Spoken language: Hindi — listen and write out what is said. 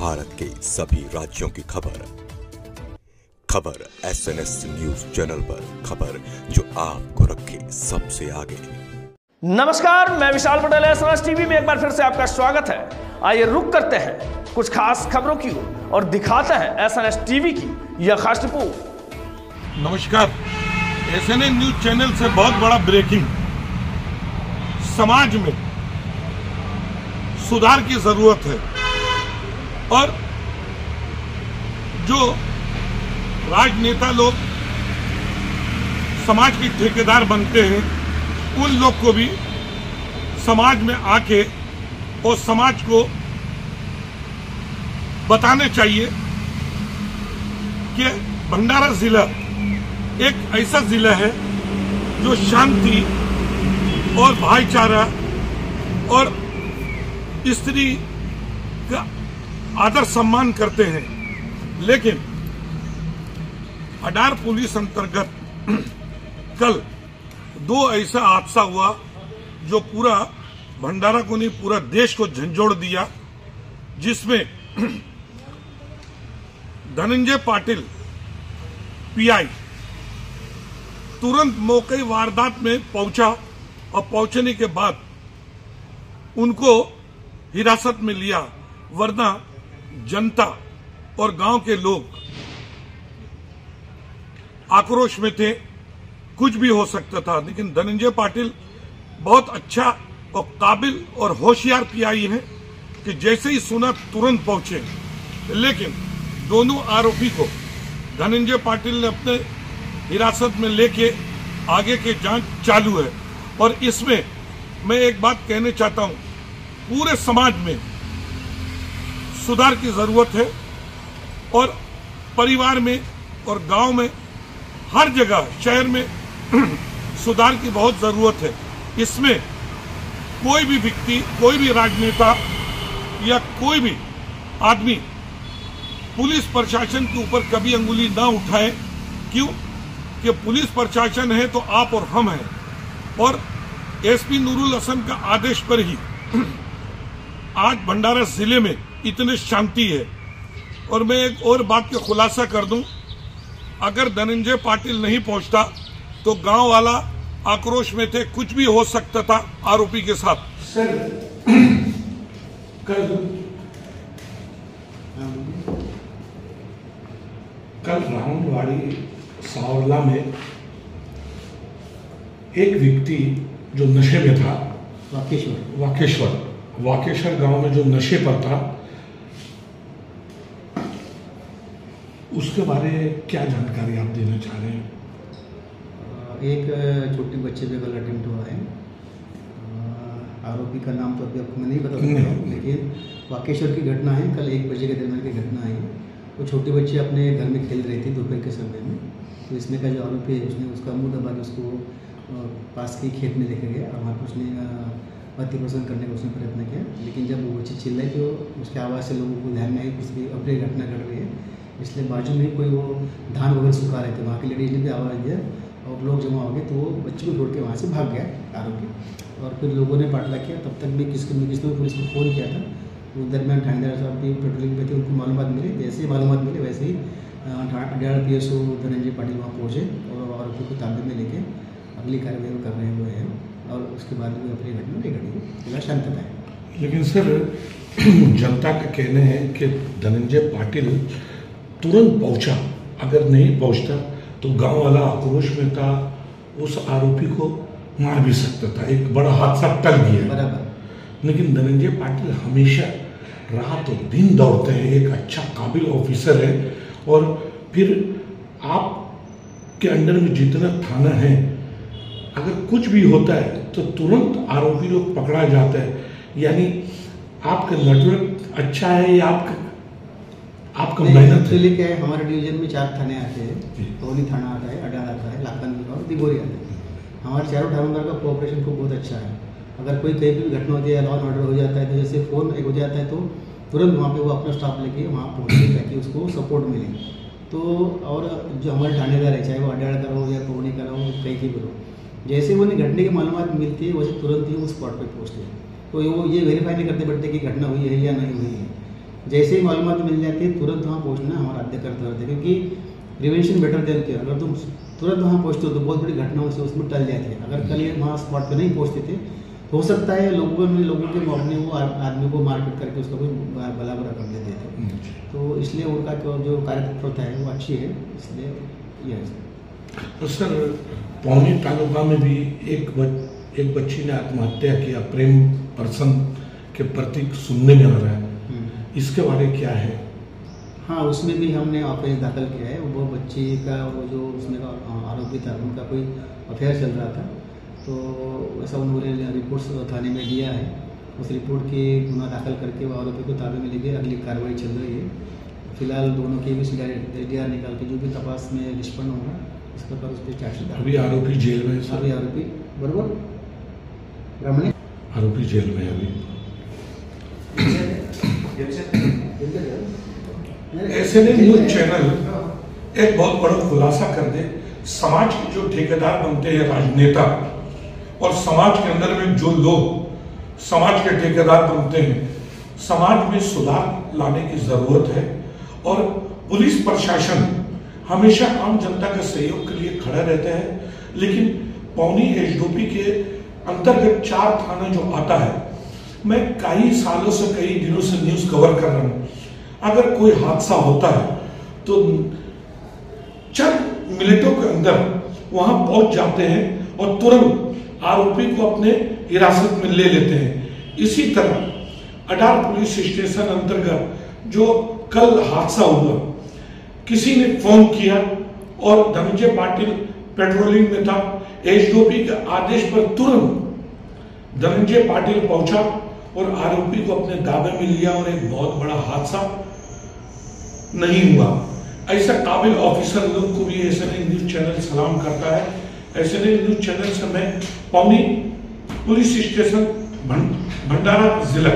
भारत के सभी राज्यों की खबर SNS न्यूज चैनल पर, खबर जो आपको रखे सबसे आगे। नमस्कार, मैं विशाल पटेल, SNS टीवी में एक बार फिर से आपका स्वागत है। आइए रुक करते हैं कुछ खास खबरों की ओर और दिखाते हैं SNS टीवी की यह खास रिपोर्ट। नमस्कार, SNS न्यूज चैनल से बहुत बड़ा ब्रेकिंग। समाज में सुधार की जरूरत है और जो राजनेता लोग समाज के ठेकेदार बनते हैं, उन लोग को भी समाज में आके और समाज को बताने चाहिए कि भंडारा जिला एक ऐसा जिला है जो शांति और भाईचारा और स्त्री का आदर सम्मान करते हैं। लेकिन अडार पुलिस अंतर्गत कल दो ऐसा हादसा हुआ जो पूरा भंडारा को नहीं पूरा देश को झंझोड़ दिया, जिसमें धनंजय पाटिल पीआई तुरंत मौके वारदात में पहुंचा और पहुंचने के बाद उनको हिरासत में लिया, वरना जनता और गांव के लोग आक्रोश में थे। कुछ भी हो सकता था, लेकिन धनंजय पाटिल बहुत अच्छा और काबिल और होशियार पीआई है कि जैसे ही सुना तुरंत पहुंचे। लेकिन दोनों आरोपी को धनंजय पाटिल ने अपने हिरासत में लेके आगे की जांच चालू है। और इसमें मैं एक बात कहना चाहता हूं, पूरे समाज में सुधार की जरूरत है और परिवार में और गांव में हर जगह शहर में सुधार की बहुत जरूरत है। इसमें कोई भी व्यक्ति, कोई भी राजनेता या कोई भी आदमी पुलिस प्रशासन के ऊपर कभी अंगुली ना उठाए। क्यों कि पुलिस प्रशासन है तो आप और हम हैं, और एसपी नूरुल हसन का आदेश पर ही आज भंडारा जिले में इतनी शांति है। और मैं एक और बात का खुलासा कर दूं, अगर धनंजय पाटिल नहीं पहुंचता तो गांव वाला आक्रोश में थे, कुछ भी हो सकता था आरोपी के साथ। सर, कल राउंडवाड़ी सावला में एक व्यक्ति जो नशे में था, वाकेश्वर गांव में जो नशे पर था, उसके बारे में क्या जानकारी आप देना चाह रहे हैं? एक छोटे बच्चे पे कल अटेम्प्ट हुआ है। आरोपी का नाम तो अभी आपको मैं नहीं बता सकता हूँ, लेकिन वाकेश्वर की घटना है। कल 1 बजे के दरमियान की घटना है। वो छोटे बच्चे अपने घर में खेल रहे थे दोपहर के समय में। तो इसमें का जो आरोपी है, उसने उसका मुंह दबा के उसको पास के खेत में लेके गया और वहाँ पर उसने अतिप्रसन्न करने का उसने प्रयत्न किया। लेकिन जब वो बच्चे चिल्लाए तो उसके आवाज़ से लोगों को ध्यान में आई कि अपनी घटना घट रही है, इसलिए बाजू में कोई वो धान वगैरह सुखा रहे थे, वहाँ की लेडीज ने भी आवाज़ दिया और लोग जमा हो गए। तो वो बच्चे को छोड़ के वहाँ से भाग गया आरोपी। और फिर लोगों ने पाटला किया। तब तक भी किसने पुलिस को फ़ोन किया था। तो दरमियान थानेदार साहब भी पेट्रोलिंग पे थे, उनको मालूमात मिले। जैसे ही मालूमात मिले वैसे ही अडार PSO धनंजय पाटिल वहाँ पहुँचे और आरोपी को ताबे में लेके अगली कार्रवाई कर रहे हुए हैं। और उसके बाद भी अपनी घटना नहीं घटी, फिलहाल शांतता है। लेकिन सर, जनता का कहना है कि धनंजय पाटिल तुरंत पहुंचा, अगर नहीं पहुंचता तो गांव वाला आक्रोश में था, उस आरोपी को मार भी सकता था, एक बड़ा हादसा टल गया। बराबर। लेकिन धनंजय पाटिल हमेशा रात और दिन दौड़ते हैं, एक अच्छा काबिल ऑफिसर है। और फिर आपके अंडर में जितना थाना है, अगर कुछ भी होता है तो तुरंत आरोपी लोग पकड़ा जाता है। यानी आपका नेटवर्क अच्छा है या आपका मेहनत एक्चुअली क्या है, हमारे डिवीजन में 4 थाने आते हैं। टोली थाना आता है, अडार आता है, लाखन और दिगोरी आता है। हमारे चारों थानों का कोऑपरेशन को बहुत अच्छा है। अगर कोई कहीं भी घटना होती है, लॉ एंड ऑर्डर हो जाता है, तो जैसे फ़ोन एक हो जाता है तो तुरंत वहाँ पे वो अपना स्टाफ लेके वहाँ पहुँचे ताकि उसको सपोर्ट मिले। तो और जो हमारे थानेदार है, चाहे वो अडार का हो या पौड़ी का हो, कहीं की भी हो, जैसे वो उन्हें घटने की मालूमात मिलती है वैसे तुरंत ही वो स्पॉट पर पहुँचते हैं। तो वो ये वेरीफाई नहीं करते बैठते कि घटना हुई है या नहीं हुई है। जैसे ही मालूमात मिल जाती है तुरंत वहाँ पहुँचना हमारा आद्य कर्तव्य होता है, क्योंकि प्रिवेंशन बेटर देन क्योर। अगर तुम तुरंत वहाँ पहुँचते हो तो बहुत बड़ी घटनाओं से उसमें टल जाती है। अगर कल ये वहाँ स्पॉट पे नहीं पहुँचते थे तो हो सकता है लोगों के अपने वो आदमी को मारपीट करके उसका कोई भला बुरा कर देते थे। तो इसलिए उनका जो कार्यतत्परता है वो अच्छी है, इसलिए यह है। तो सर पौनी तालुका में भी एक बच्ची ने आत्महत्या किया, प्रेम पर्सन के प्रति सुनने में आ रहा है, इसके बारे में क्या है? हाँ, उसमें भी हमने ऑफेंस दाखिल किया है। वो बच्ची का वो जो उसमें का आरोपी था उनका कोई अफेयर चल रहा था, तो ऐसा उन्होंने रिपोर्ट थाने में दिया है। उस रिपोर्ट के गुना दाखिल करके वो आरोपी को ताबे में लेके अगली कार्रवाई चल रही है। फिलहाल दोनों के भी CID निकाल के जो भी तपास में निष्पन्न होगा इस प्रकार उस पर चार्जशीट। अभी आरोपी जेल में है? अभी आरोपी बराबर ब्राह्मणी आरोपी जेल में है अभी। ऐसे में न्यूज चैनल एक बहुत बड़ा खुलासा कर दे। समाज के जो ठेकेदार बनते हैं राजनेता, और समाज के अंदर में जो लोग समाज के ठेकेदार बनते हैं, समाज में सुधार लाने की जरूरत है। और पुलिस प्रशासन हमेशा आम जनता के सहयोग के लिए खड़ा रहता है, लेकिन पौनी एसडीओपी के अंतर्गत 4 थाना जो आता है, मैं कई सालों से कई दिनों से न्यूज कवर कर रहा हूं। अगर कोई हादसा होता है तो चंद मिनटों के अंदर वहां पहुंच जाते हैं और तुरंत आरोपी को अपने हिरासत में ले लेते हैं। इसी तरह अडार पुलिस स्टेशन अंतर्गत जो कल हादसा हुआ, किसी ने फोन किया और धनंजय पाटिल पेट्रोलिंग में था, एसडीओपी के आदेश पर तुरंत धनंजय पाटिल पहुंचा और आरोपी को अपने दावे में लिया और एक बहुत बड़ा हादसा नहीं हुआ। ऐसा काबिल ऑफिसर लोग को भी एसएनए न्यूज चैनल सलाम करता है। एसएनए न्यूज चैनल से मैं पौनी पुलिस स्टेशन भंडारा जिला